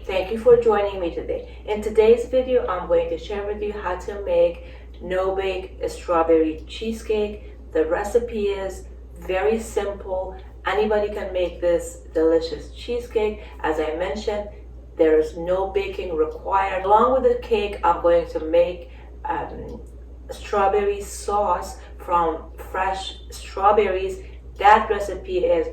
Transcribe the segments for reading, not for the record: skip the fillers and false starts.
Thank you for joining me today. In today's video, I'm going to share with you how to make no-bake strawberry cheesecake. The recipe is very simple. Anybody can make this delicious cheesecake. As I mentioned, there is no baking required. Along with the cake, I'm going to make strawberry sauce from fresh strawberries. That recipe is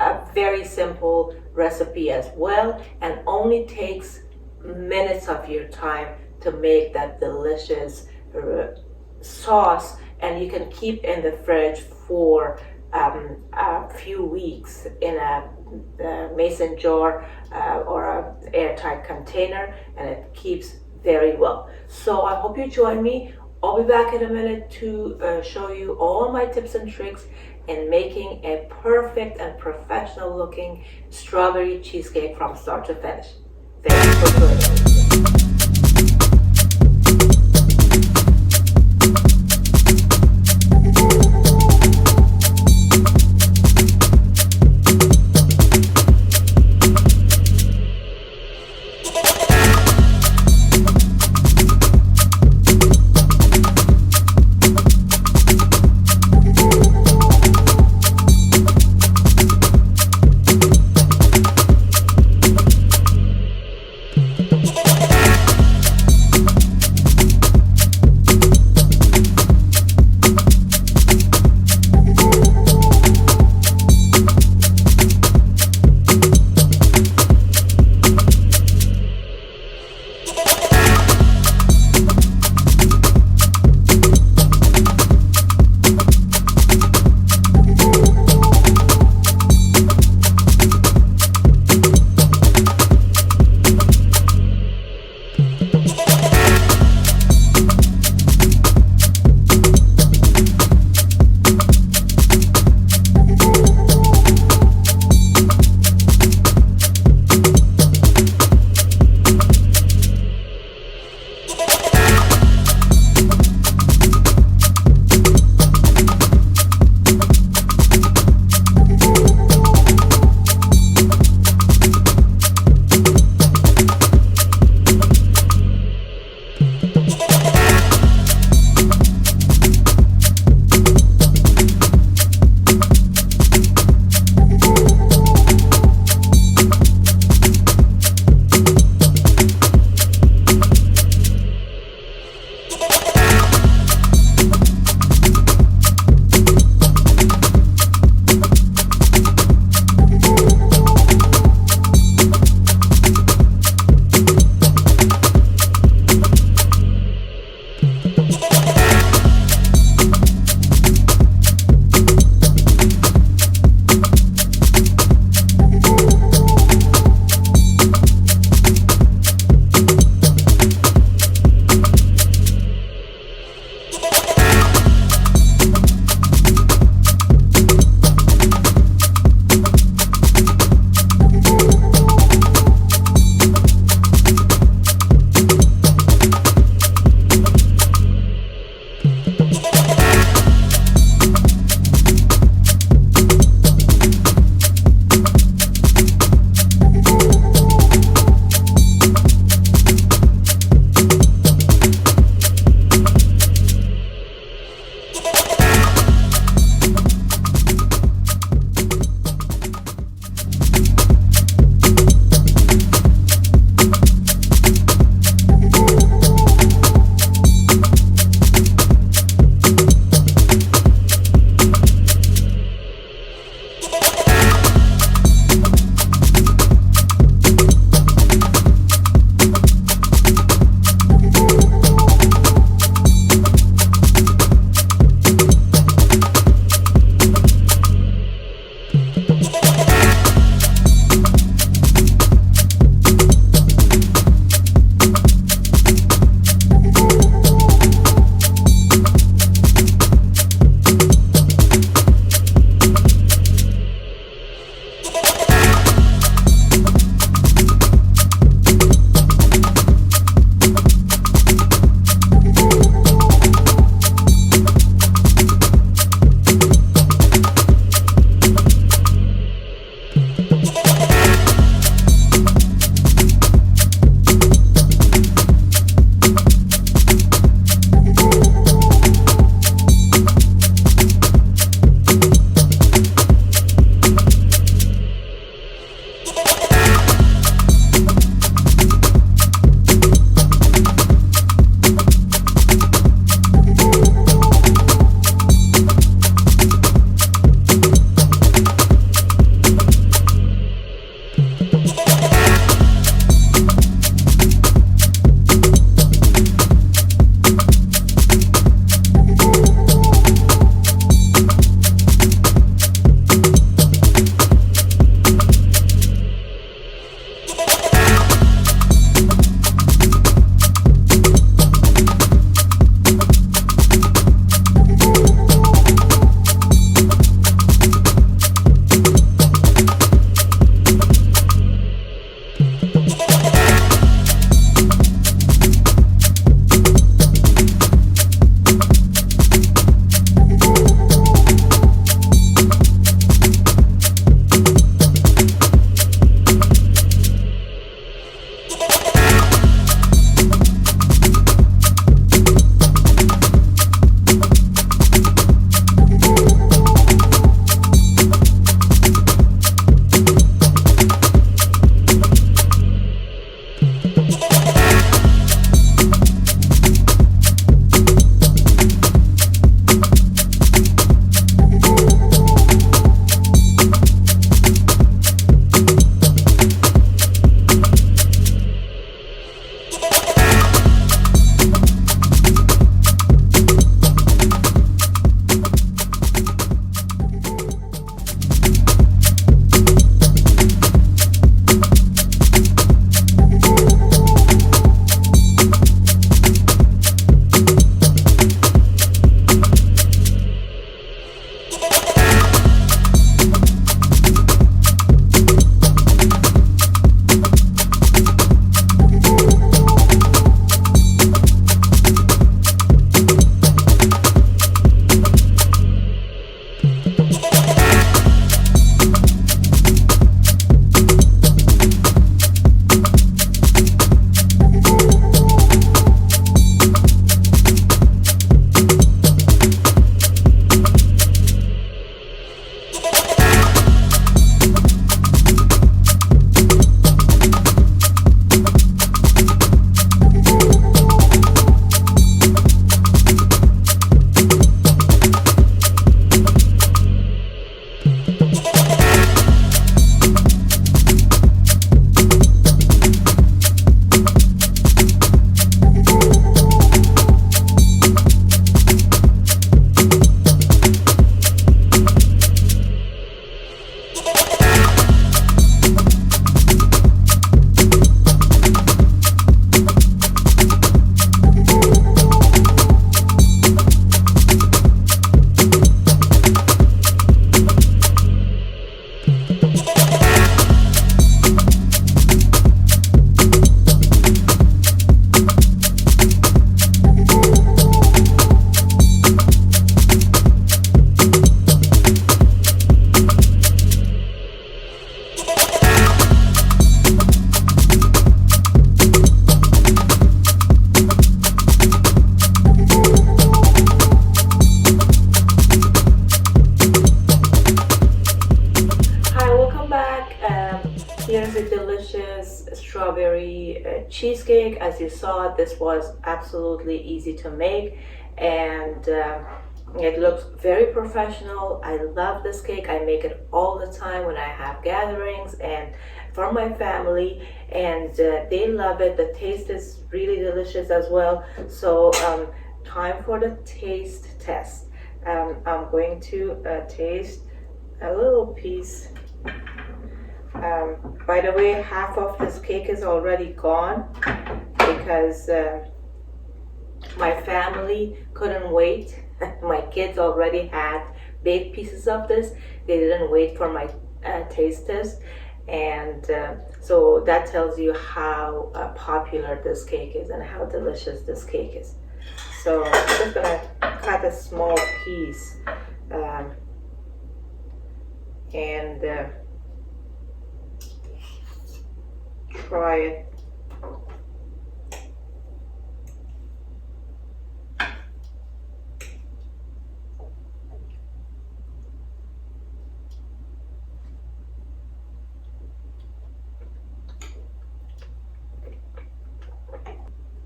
a very simple recipe as well, and only takes minutes of your time to make that delicious sauce, and you can keep in the fridge for a few weeks in a mason jar or an airtight container, and it keeps very well. So I hope you join me. I'll be back in a minute to show you all my tips and tricks in making a perfect and professional looking strawberry cheesecake from start to finish. Thank you for joining me. strawberry cheesecake. As you saw, this was absolutely easy to make, and it looks very professional. I love this cake. I make it all the time when I have gatherings and for my family, and they love it. The taste is really delicious as well. So time for the taste test. I'm going to taste a little piece. By the way, half of this cake is already gone because my family couldn't wait. My kids already had baked pieces of this. They didn't wait for my taste test, and so that tells you how popular this cake is and how delicious this cake is. So I'm just gonna cut a small piece and try it.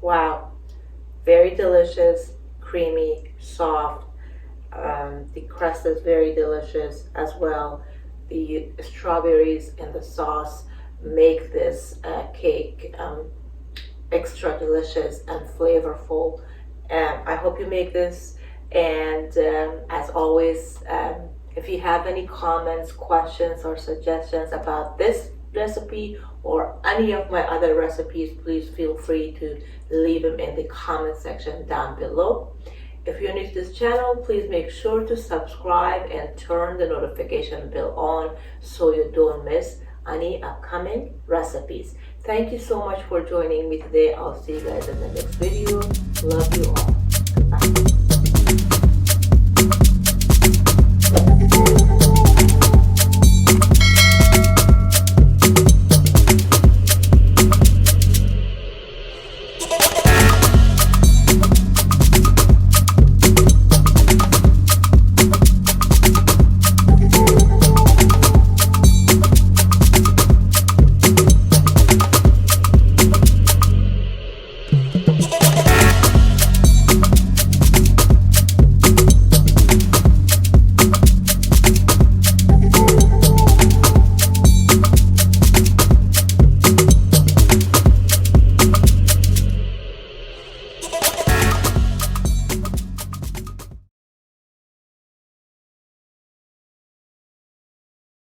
Wow, very delicious, creamy, soft. The crust is very delicious as well. The strawberries and the sauce make this cake extra delicious and flavorful. I hope you make this, and as always, if you have any comments, questions, or suggestions about this recipe or any of my other recipes, please feel free to leave them in the comment section down below. If you're new to this channel, please make sure to subscribe and turn the notification bell on so you don't miss any upcoming recipes. Thank you so much for joining me today. I'll see you guys in the next video. Love you all.